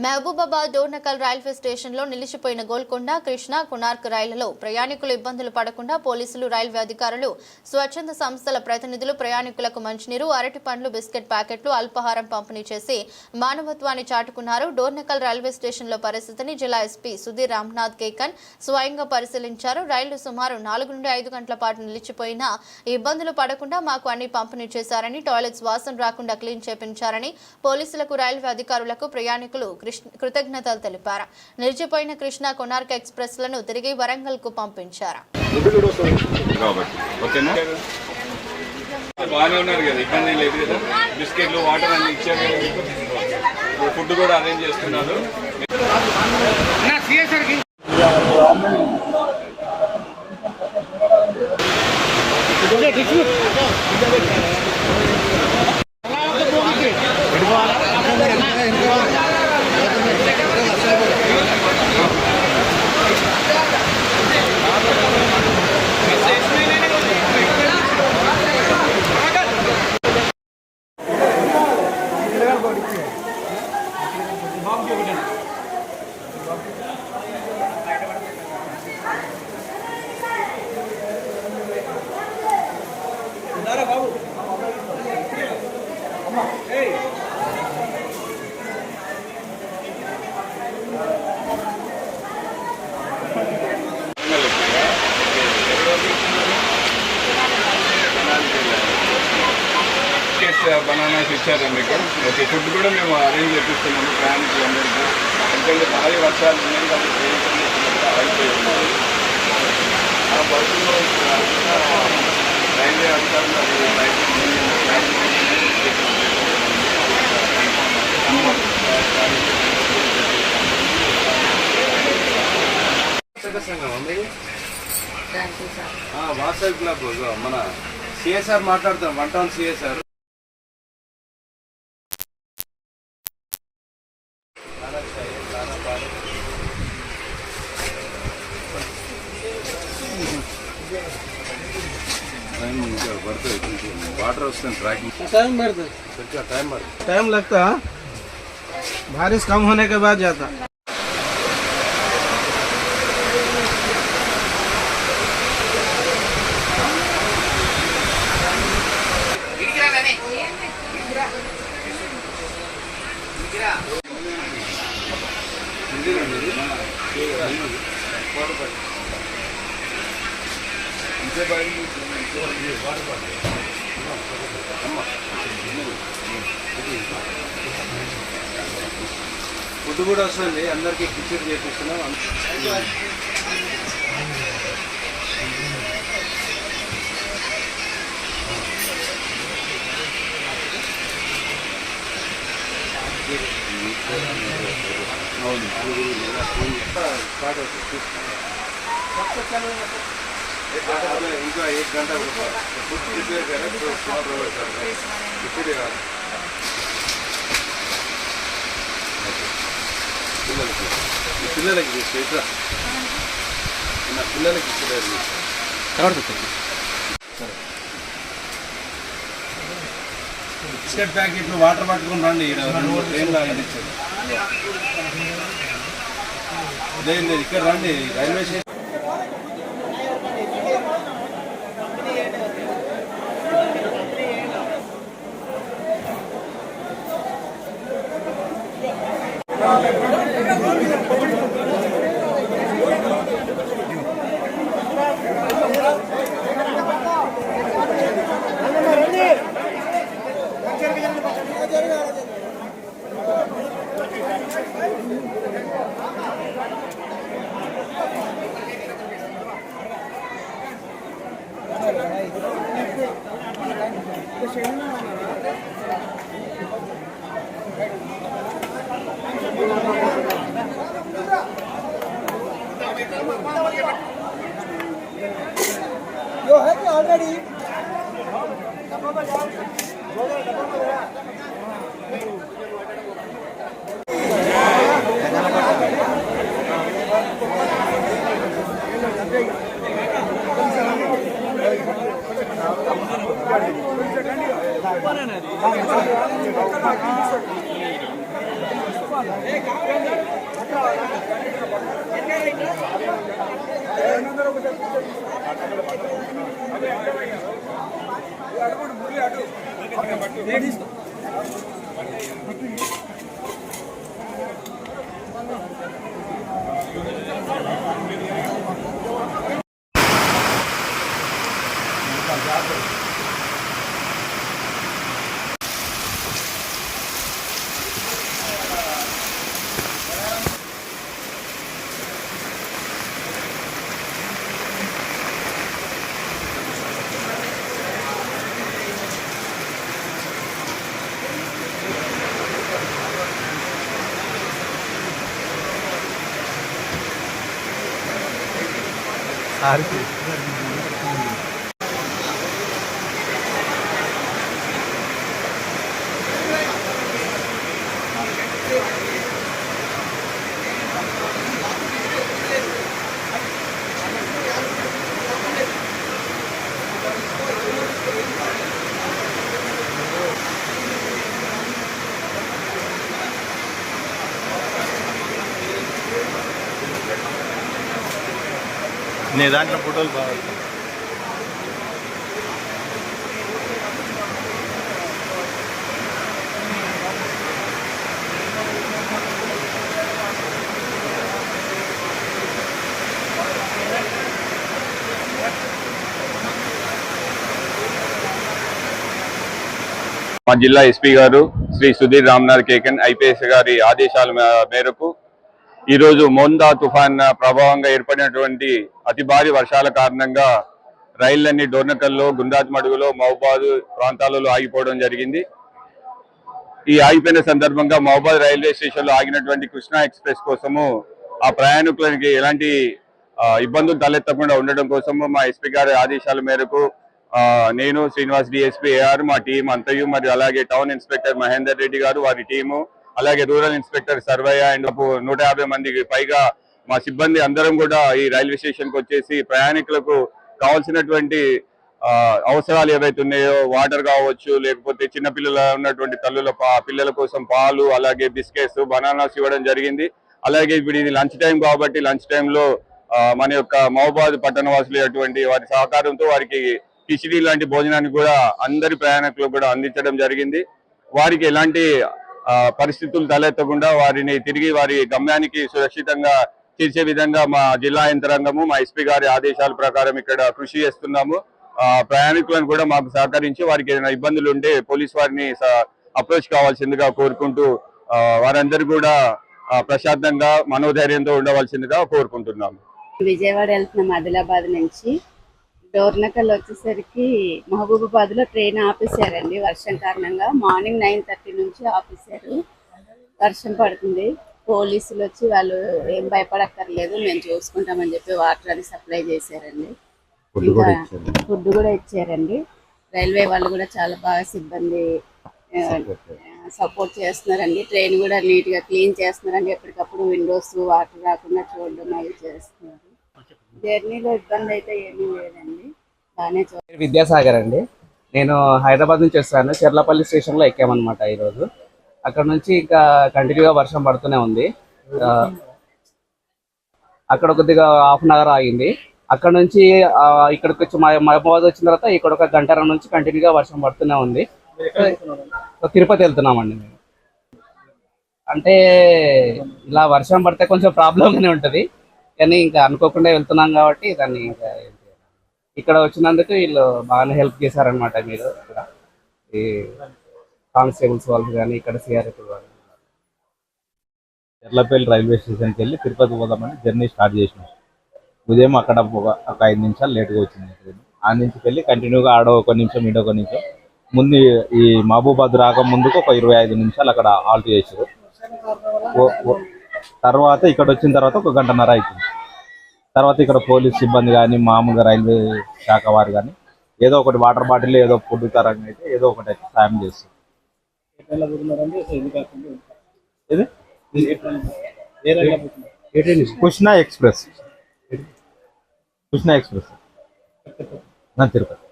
Mahabubabad Dornakal railway స్టేషన్లో నిలిచిపోయిన గోల్కొండ కృష్ణ కొనార్క్ రైళ్లలో ప్రయాణికులు ఇబ్బందులు పడకుండా పోలీసులు రైల్వే అధికారులు స్వచ్ఛంద సంస్థల ప్రతినిధులు ప్రయాణికులకు మంచినీరు అరటి పండ్లు బిస్కెట్ ప్యాకెట్లు అల్పాహారం పంపిణీ చేసి మానవత్వాన్ని చాటుకున్నారు. డోర్నకల్ రైల్వే స్టేషన్లో పరిస్థితిని జిల్లా ఎస్పీ సుధీర్ రామ్నాథ్ కేకన్ స్వయంగా పరిశీలించారు. రైళ్లు సుమారు 4 నుండి 5 గంటల పాటు నిలిచిపోయినా ఇబ్బందులు పడకుండా మాకు అన్ని పంపిణీ చేశారని, టాయిలెట్స్ వాసన రాకుండా క్లీన్ చేపించారని పోలీసులకు రైల్వే అధికారులకు ప్రయాణికులు కృతజ్ఞతలు తెలిపారు. నిలిచిపోయిన కృష్ణ కొనార్క్ ఎక్స్ప్రెస్ లను తిరిగి వరంగల్ కు పంపించారు. బిస్కెట్లు వాటర్ అన్ని ఇచ్చారు. ఫుడ్ కూడా అరేంజ్ చేస్తున్నారు. బనానాస్ ఇచ్చారు మీకు. ఓకే, ఫుడ్ కూడా మేము అరేంజ్ చేపిస్తున్నాము ప్రయాణికులందరికీ. ఎందుకంటే భారీ వర్షాలు ఉన్నాయి కాబట్టి ఆగిపోయి ఉన్నాయి. ఆ బస్సులో రైల్వే అధికారులు వాట్సాప్ క్లబ్ మన సిఎస్ఆర్ మాట్లాడుతాం. 1 town CSR water tracking time लगता है। बारिश कम होने के बाद जाता। ఫుడ్ కూడా వస్తుంది. అందరికీ కిచెన్ చేపిస్తున్నాం. ఇంకా 1 గంట పిల్లలకి పిల్లలకి బిస్కెట్ ప్యాకెట్లు వాటర్ పట్టుకుని రండి. 2 ట్రైన్లు అందించారు. లేదు ఇక్కడ రండి. రైల్వే స్టేషన్ जो है कि ऑलरेडी నీ దాంట్లో ఫోటోలు బాగా మా జిల్లా ఎస్పీ గారు శ్రీ సుధీర్ రామ్నాథ్ కేకన్ ఐపీఎస్ గారి ఆదేశాల మేరకు ఈరోజు మోందా తుఫాన్ ప్రభావంగా ఏర్పడినటువంటి అతి భారీ వర్షాల కారణంగా రైళ్లన్నీ డోర్నకల్లో, గుండ్రాత్మడుగులో, మహబాద్ ప్రాంతాలలో ఆగిపోవడం జరిగింది. ఈ ఆగిపోయిన సందర్భంగా మహబాద్ రైల్వే స్టేషన్ లో ఆగినటువంటి కృష్ణా ఎక్స్ప్రెస్ కోసము ఆ ప్రయాణికులకి ఎలాంటి ఇబ్బందులు తలెత్తకుండా ఉండడం కోసము మా ఎస్పీ గారి ఆదేశాల మేరకు నేను, శ్రీనివాస్ డిఎస్పీ ఏఆర్, మా టీం అంతయు, మరియు అలాగే టౌన్ ఇన్స్పెక్టర్ మహేందర్ రెడ్డి గారు, వారి టీము, అలాగే రూరల్ ఇన్స్పెక్టర్ సర్వయ్య అండ్ 150 మందికి పైగా మా సిబ్బంది అందరం కూడా ఈ రైల్వే స్టేషన్ కు వచ్చేసి ప్రయాణికులకు కావాల్సినటువంటి అవసరాలు ఏవైతే ఉన్నాయో, వాటర్ కావచ్చు, లేకపోతే చిన్నపిల్లల ఉన్నటువంటి పిల్లల కోసం పాలు, అలాగే బిస్కెట్స్, బనానాస్ ఇవ్వడం జరిగింది. అలాగే ఇప్పుడు ఇది లంచ్ టైం కాబట్టి లంచ్ టైంలో మన యొక్క మహబాద్ పట్టణవాసులు అటువంటి వారి సహకారంతో వారికి కిచిడి లాంటి భోజనాన్ని కూడా అందరి ప్రయాణికులకు కూడా అందించడం జరిగింది. వారికి ఎలాంటి పరిస్థితులు తలెత్తకుండా వారిని తిరిగి వారి గమ్యానికి సురక్షితంగా తీర్చే విధంగా మా జిల్లా యంత్రాంగము, మా ఎస్పీ గారి ఆదేశాల ప్రకారం ఇక్కడ కృషి చేస్తున్నాము. ప్రయాణికులను కూడా మాకు సహకరించి వారికి ఏదైనా ఇబ్బందులు ఉంటే పోలీస్ వారిని అప్రోచ్ కావాల్సిందిగా కోరుకుంటూ వారందరూ కూడా ప్రశాంతంగా మనోధైర్యంతో ఉండవలసిందిగా కోరుకుంటున్నాము. విజయవాడ వెళ్తున్నాం ఆదిలాబాద్ నుంచి. డోర్నకల్ వచ్చేసరికి మహబూబాబాద్ లో ట్రైన్ ఆపేశారండి వర్షం కారణంగా. మార్నింగ్ 9:30 నుంచి ఆపేశారు. వర్షం పడుతుంది. పోలీసులు వచ్చి వాళ్ళు ఏం భయపడక్కర్లేదు, మేము చూసుకుంటామని చెప్పి వాటర్ అది సప్లై చేశారండి. ఇంకా ఫుడ్ కూడా ఇచ్చారండి. రైల్వే వాళ్ళు కూడా చాలా బాగా సిబ్బంది సపోర్ట్ చేస్తున్నారండి. ట్రైన్ కూడా నీట్ గా క్లీన్ చేస్తున్నారండి. ఎప్పటికప్పుడు విండోస్ వాటర్ రాకుండా చూడడం అవి చేస్తున్నారు. జర్నీలో ఇబ్బంది అయితే ఏమీ లేదండి, బాగానే విద్యాసాగర్ అండి. నేను హైదరాబాద్ నుంచి వస్తాను. చెర్లపల్లి స్టేషన్లో ఎక్కామన్నమాట ఈరోజు. అక్కడ నుంచి ఇంకా కంటిన్యూగా వర్షం పడుతూనే ఉంది. అక్కడ కొద్దిగా హాఫ్ అన్ అవర్ ఆగింది. అక్కడ నుంచి ఇక్కడికి వచ్చి మహబూబాద్ వచ్చిన తర్వాత ఇక్కడ ఒక గంటన్నర నుంచి కంటిన్యూగా వర్షం పడుతూనే ఉంది. తిరుపతి వెళ్తున్నామండి మేము. అంటే ఇలా వర్షం పడితే కొంచెం ప్రాబ్లంగానే ఉంటుంది, కానీ ఇంకా అనుకోకుండా వెళ్తున్నాం కాబట్టి దాన్ని ఇంకా ఇక్కడ వచ్చినందుకు వీళ్ళు బాగానే హెల్ప్ చేశారనమాట. మీరు ఇక్కడ ఈ కానిస్టేబుల్స్ వాళ్ళు కానీ ఇక్కడ సిఆర్ఎఫ్ వాళ్ళు. చెర్లపల్లి రైల్వే స్టేషన్కి వెళ్ళి తిరుపతి పోదామని జర్నీ స్టార్ట్ చేసినాం. ఉదయం అక్కడ ఒక 5 నిమిషాలు లేట్గా వచ్చింది. ఆ నుంచి వెళ్ళి కంటిన్యూగా ఆడో ఒక నిమిషం ఈడో ఒక నిమిషం ముందు ఈ మహబూబాద్ రాక ముందుకు ఒక 25 నిమిషాలు అక్కడ ఆల్ట్ చేసారు. తర్వాత ఇక్కడ వచ్చిన తర్వాత ఒక గంటన్నర అవుతుంది. తర్వాత ఇక్కడ పోలీస్ సిబ్బంది కానీ మామూలుగా రైల్వే శాఖ వారు కానీ ఏదో ఒకటి వాటర్ బాటిల్ ఏదో ఫుడ్ తరంగా అయితే ఏదో ఒకటి అయితే సాయం చేస్తారు. కృష్ణా ఎక్స్ప్రెస్ తిరుపతి.